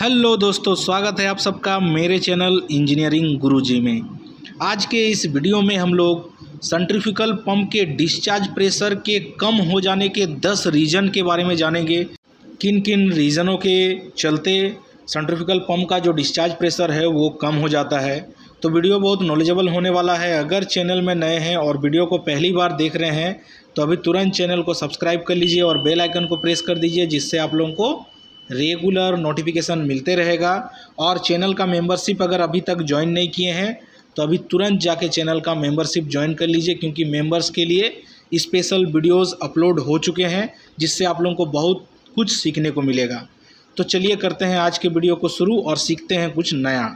Hello दोस्तों, स्वागत है आप सबका मेरे चैनल इंजीनियरिंग गुरुजी में। आज के इस वीडियो में हम लोग सेंट्रीफ्यूगल पंप के डिस्चार्ज प्रेशर के कम हो जाने के 10 रीज़न के बारे में जानेंगे। किन किन रीज़नों के चलते सेंट्रीफ्यूगल पंप का जो डिस्चार्ज प्रेशर है वो कम हो जाता है। तो वीडियो बहुत नॉलेजेबल होने वाला है। अगर चैनल में नए हैं और वीडियो को पहली बार देख रहे हैं तो अभी तुरंत चैनल को सब्सक्राइब कर लीजिए और बेल आइकन को प्रेस कर दीजिए, जिससे आप लोगों को रेगुलर नोटिफिकेशन मिलते रहेगा। और चैनल का मेंबरशिप अगर अभी तक ज्वाइन नहीं किए हैं तो अभी तुरंत जाके चैनल का मेंबरशिप ज्वाइन कर लीजिए, क्योंकि मेंबर्स के लिए स्पेशल वीडियोस अपलोड हो चुके हैं, जिससे आप लोगों को बहुत कुछ सीखने को मिलेगा। तो चलिए करते हैं आज के वीडियो को शुरू और सीखते हैं कुछ नया।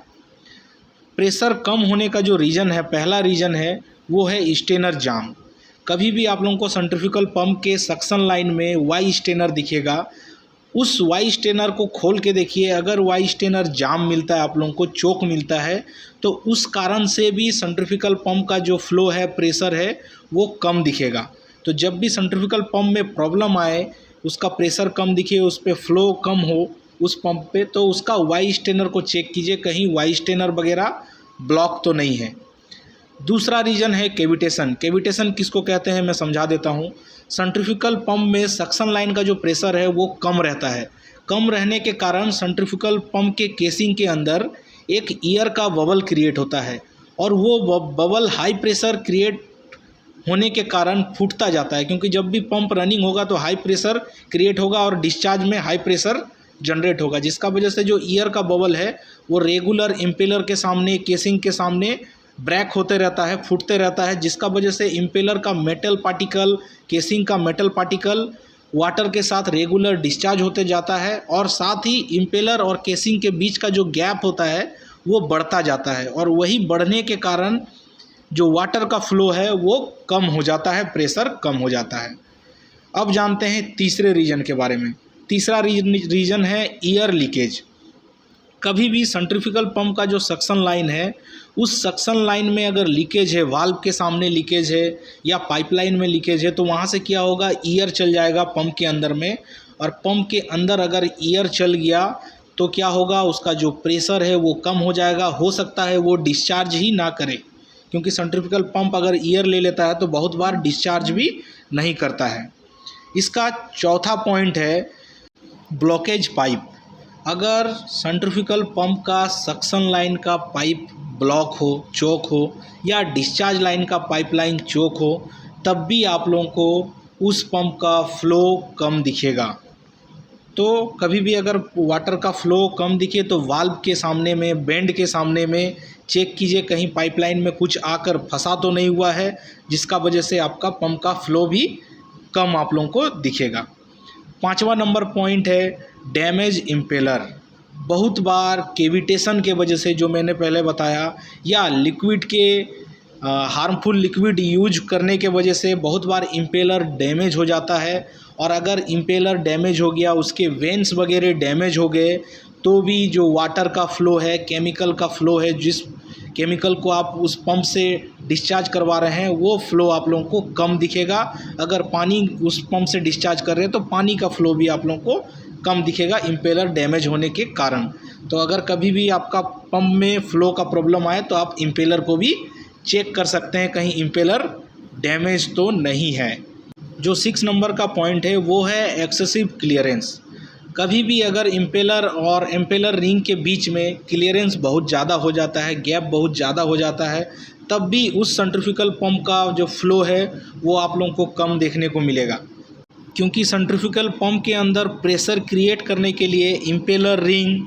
प्रेशर कम होने का जो रीज़न है, पहला रीज़न है वो है स्टेनर जाम। कभी भी आप लोगों को सेंट्रीफ्यूगल पंप के सक्शन लाइन में वाई स्टेनर दिखेगा, उस वाई स्टेनर को खोल के देखिए। अगर वाई स्टेनर जाम मिलता है, आप लोगों को चोक मिलता है, तो उस कारण से भी सेंट्रीफ्यूगल पंप का जो फ्लो है, प्रेशर है, वो कम दिखेगा। तो जब भी सेंट्रीफ्यूगल पंप में प्रॉब्लम आए, उसका प्रेशर कम दिखे, उस पर फ्लो कम हो उस पंप पे, तो उसका वाई स्टेनर को चेक कीजिए, कहीं वाई स्टेनर वगैरह ब्लॉक तो नहीं है। दूसरा रीज़न है कैविटेशन। कैविटेशन किसको कहते हैं मैं समझा देता हूँ। सेंट्रीफ्यूगल पंप में सक्शन लाइन का जो प्रेशर है वो कम रहता है। कम रहने के कारण सेंट्रीफ्यूगल पंप के केसिंग के अंदर एक एयर का बबल क्रिएट होता है, और वो बबल हाई प्रेशर क्रिएट होने के कारण फूटता जाता है, क्योंकि जब भी पंप रनिंग होगा तो हाई प्रेशर क्रिएट होगा और डिस्चार्ज में हाई प्रेशर जनरेट होगा, जिसका वजह से जो एयर का बबल है वो रेगुलर इम्पेलर के सामने, केसिंग के सामने ब्रेक होते रहता है, फूटते रहता है, जिसका वजह से इम्पेलर का मेटल पार्टिकल, केसिंग का मेटल पार्टिकल वाटर के साथ रेगुलर डिस्चार्ज होते जाता है, और साथ ही इम्पेलर और केसिंग के बीच का जो गैप होता है वो बढ़ता जाता है, और वही बढ़ने के कारण जो वाटर का फ्लो है वो कम हो जाता है, प्रेशर कम हो जाता है। अब जानते हैं तीसरे रीज़न के बारे में। तीसरा रीज़न है एयर लीकेज। कभी भी सेंट्रीफ्यूगल पंप का जो सक्शन लाइन है, उस सक्शन लाइन में अगर लीकेज है, वाल्व के सामने लीकेज है या पाइपलाइन में लीकेज है, तो वहाँ से क्या होगा, एयर चल जाएगा पंप के अंदर में, और पंप के अंदर अगर एयर चल गया तो क्या होगा, उसका जो प्रेशर है वो कम हो जाएगा। हो सकता है वो डिस्चार्ज ही ना करे, क्योंकि सेंट्रीफ्यूगल पंप अगर एयर ले लेता है तो बहुत बार डिस्चार्ज भी नहीं करता है। इसका चौथा पॉइंट है ब्लॉकेज पाइप। अगर सेंट्रीफ्यूगल पंप का सक्शन लाइन का पाइप ब्लॉक हो, चोक हो, या डिस्चार्ज लाइन का पाइपलाइन चोक हो, तब भी आप लोगों को उस पंप का फ्लो कम दिखेगा। तो कभी भी अगर वाटर का फ्लो कम दिखे तो वाल्व के सामने में, बेंड के सामने में चेक कीजिए, कहीं पाइपलाइन में कुछ आकर फंसा तो नहीं हुआ है, जिसका वजह से आपका पंप का फ्लो भी कम आप लोगों को दिखेगा। पांचवा नंबर पॉइंट है डैमेज इम्पेलर। बहुत बार केविटेशन के वजह से, जो मैंने पहले बताया, या लिक्विड के हार्मफुल लिक्विड यूज करने के वजह से बहुत बार इम्पेलर डैमेज हो जाता है। और अगर इम्पेलर डैमेज हो गया, उसके वेंस वगैरह डैमेज हो गए, तो भी जो वाटर का फ़्लो है, केमिकल का फ़्लो है, जिस केमिकल को आप उस पंप से डिस्चार्ज करवा रहे हैं, वो फ़्लो आप लोगों को कम दिखेगा। अगर पानी उस पंप से डिस्चार्ज कर रहे हैं तो पानी का फ़्लो भी आप लोगों को कम दिखेगा, इम्पेलर डैमेज होने के कारण। तो अगर कभी भी आपका पंप में फ़्लो का प्रॉब्लम आए तो आप इम्पेलर को भी चेक कर सकते हैं, कहीं इम्पेलर डैमेज तो नहीं है। जो 6 नंबर का पॉइंट है वो है एक्सेसिव क्लियरेंस। कभी भी अगर इम्पेलर और इम्पेलर रिंग के बीच में क्लियरेंस बहुत ज़्यादा हो जाता है, गैप बहुत ज़्यादा हो जाता है, तब भी उस सेंट्रीफ्यूगल पंप का जो फ्लो है वो आप लोगों को कम देखने को मिलेगा, क्योंकि सेंट्रीफ्यूगल पंप के अंदर प्रेशर क्रिएट करने के लिए इम्पेलर रिंग,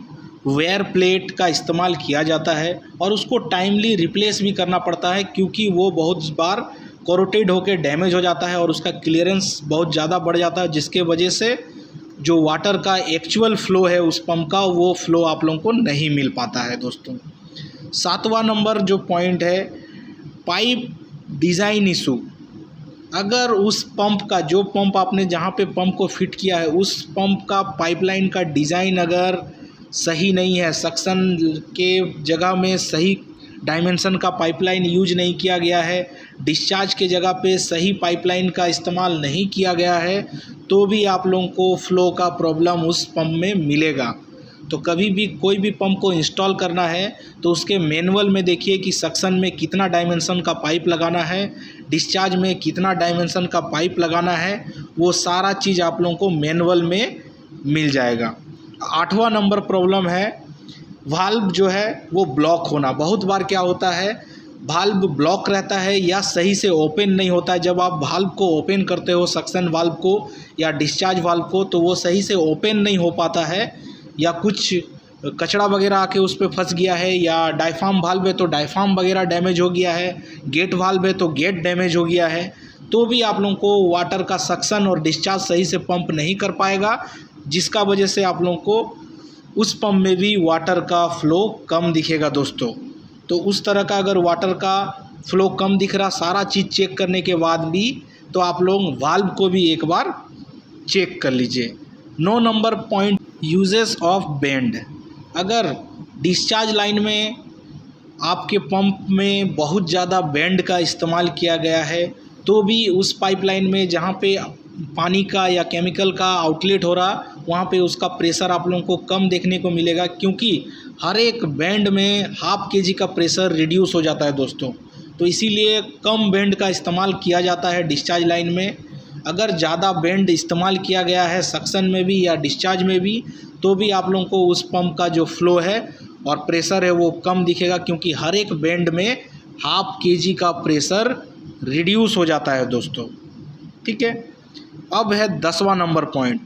वेयर प्लेट का इस्तेमाल किया जाता है, और उसको टाइमली रिप्लेस भी करना पड़ता है, क्योंकि वो बहुत बार कोरोटेड होकर डैमेज हो जाता है और उसका क्लियरेंस बहुत ज़्यादा बढ़ जाता है, जिसके वजह से जो वाटर का एक्चुअल फ़्लो है उस पंप का, वो फ़्लो आप लोगों को नहीं मिल पाता है दोस्तों। 7वां नंबर जो पॉइंट है पाइप डिज़ाइन इशू। अगर उस पंप का, जो पंप आपने जहाँ पे पंप को फिट किया है, उस पंप का पाइपलाइन का डिज़ाइन अगर सही नहीं है, सक्शन के जगह में सही डायमेंशन का पाइपलाइन यूज नहीं किया गया है, डिस्चार्ज के जगह पे सही पाइपलाइन का इस्तेमाल नहीं किया गया है, तो भी आप लोगों को फ़्लो का प्रॉब्लम उस पंप में मिलेगा। तो कभी भी कोई भी पंप को इंस्टॉल करना है तो उसके मैनुअल में देखिए कि सक्शन में कितना डायमेंशन का पाइप लगाना है, डिस्चार्ज में कितना डायमेंशन का पाइप लगाना है, वो सारा चीज़ आप लोगों को मैनुअल में मिल जाएगा। 8वां नंबर प्रॉब्लम है वाल्व जो है वो ब्लॉक होना। बहुत बार क्या होता है, वाल्व ब्लॉक रहता है या सही से ओपन नहीं होता है। जब आप वाल्व को ओपन करते हो, सक्शन वाल्व को या डिस्चार्ज वाल्व को, तो वो सही से ओपन नहीं हो पाता है, या कुछ कचरा वगैरह आके उस पर फंस गया है, या डायफ्राम वाल्व है तो डायफ्राम वगैरह डैमेज हो गया है, गेट वाल्व है तो गेट डैमेज हो गया है, तो भी आप लोगों को वाटर का सक्शन और डिस्चार्ज सही से पंप नहीं कर पाएगा, जिसका वजह से आप लोगों को उस पंप में भी वाटर का फ़्लो कम दिखेगा दोस्तों। तो उस तरह का अगर वाटर का फ़्लो कम दिख रहा सारा चीज़ चेक करने के बाद भी, तो आप लोग वाल्व को भी एक बार चेक कर लीजिए। 9 number point, uses of bend. अगर डिस्चार्ज लाइन में आपके पंप में बहुत ज़्यादा बेंड का इस्तेमाल किया गया है, तो भी उस पाइपलाइन में जहाँ पे पानी का या केमिकल का आउटलेट हो रहा, वहाँ पे उसका प्रेशर आप लोगों को कम देखने को मिलेगा, क्योंकि हर एक बेंड में ½ kg का प्रेशर रिड्यूस हो जाता है दोस्तों। तो इसीलिए कम बेंड का इस्तेमाल किया जाता है डिस्चार्ज लाइन में। अगर ज़्यादा बेंड इस्तेमाल किया गया है सक्शन में भी या डिस्चार्ज में भी, तो भी आप लोगों को उस पंप का जो फ़्लो है और प्रेशर है वो कम दिखेगा, क्योंकि हर एक बेंड में ½ kg का प्रेशर रिड्यूस हो जाता है दोस्तों। ठीक है, अब है 10वां number point,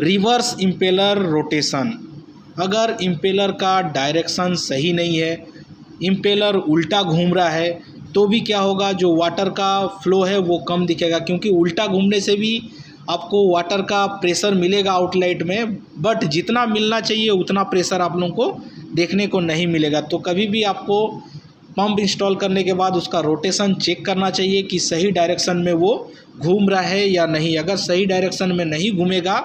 reverse impeller rotation. अगर इम्पेलर का डायरेक्शन सही नहीं है, इम्पेलर उल्टा घूम रहा है, तो भी क्या होगा, जो वाटर का फ़्लो है वो कम दिखेगा, क्योंकि उल्टा घूमने से भी आपको वाटर का प्रेशर मिलेगा आउटलेट में, बट जितना मिलना चाहिए उतना प्रेशर आप लोगों को देखने को नहीं मिलेगा। तो कभी भी आपको पंप इंस्टॉल करने के बाद उसका रोटेशन चेक करना चाहिए कि सही डायरेक्शन में वो घूम रहा है या नहीं। अगर सही डायरेक्शन में नहीं घूमेगा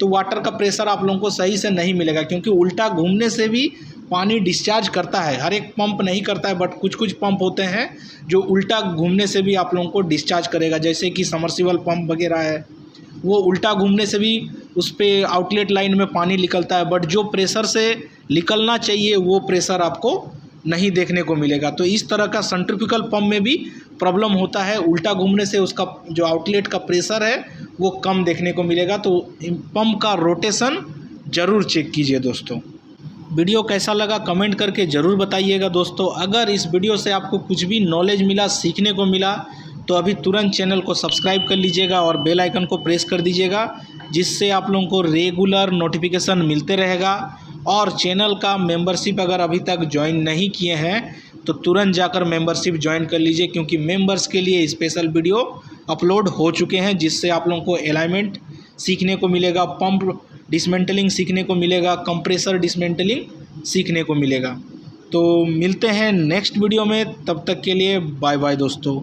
तो वाटर का प्रेशर आप लोगों को सही से नहीं मिलेगा, क्योंकि उल्टा घूमने से भी पानी डिस्चार्ज करता है। हर एक पंप नहीं करता है, बट कुछ कुछ पंप होते हैं जो उल्टा घूमने से भी आप लोगों को डिस्चार्ज करेगा, जैसे कि समर्सिबल पंप वगैरह है, वो उल्टा घूमने से भी उस पर आउटलेट लाइन में पानी निकलता है, बट जो प्रेशर से निकलना चाहिए वो प्रेशर आपको नहीं देखने को मिलेगा। तो इस तरह का सेंट्रीफ्यूगल पंप में भी प्रॉब्लम होता है, उल्टा घूमने से उसका जो आउटलेट का प्रेशर है वो कम देखने को मिलेगा। तो पंप का रोटेशन ज़रूर चेक कीजिए दोस्तों। वीडियो कैसा लगा कमेंट करके ज़रूर बताइएगा दोस्तों। अगर इस वीडियो से आपको कुछ भी नॉलेज मिला, सीखने को मिला, तो अभी तुरंत चैनल को सब्सक्राइब कर लीजिएगा और बेल आइकन को प्रेस कर दीजिएगा, जिससे आप लोगों को रेगुलर नोटिफिकेशन मिलते रहेगा। और चैनल का मेंबरशिप अगर अभी तक ज्वाइन नहीं किए हैं तो तुरंत जाकर मेंबरशिप ज्वाइन कर लीजिए, क्योंकि मेंबर्स के लिए स्पेशल वीडियो अपलोड हो चुके हैं, जिससे आप लोगों को अलाइनमेंट सीखने को मिलेगा, पंप डिसमेंटलिंग सीखने को मिलेगा, कंप्रेसर डिसमेंटलिंग सीखने को मिलेगा। तो मिलते हैं नेक्स्ट वीडियो में, तब तक के लिए बाय बाय दोस्तों।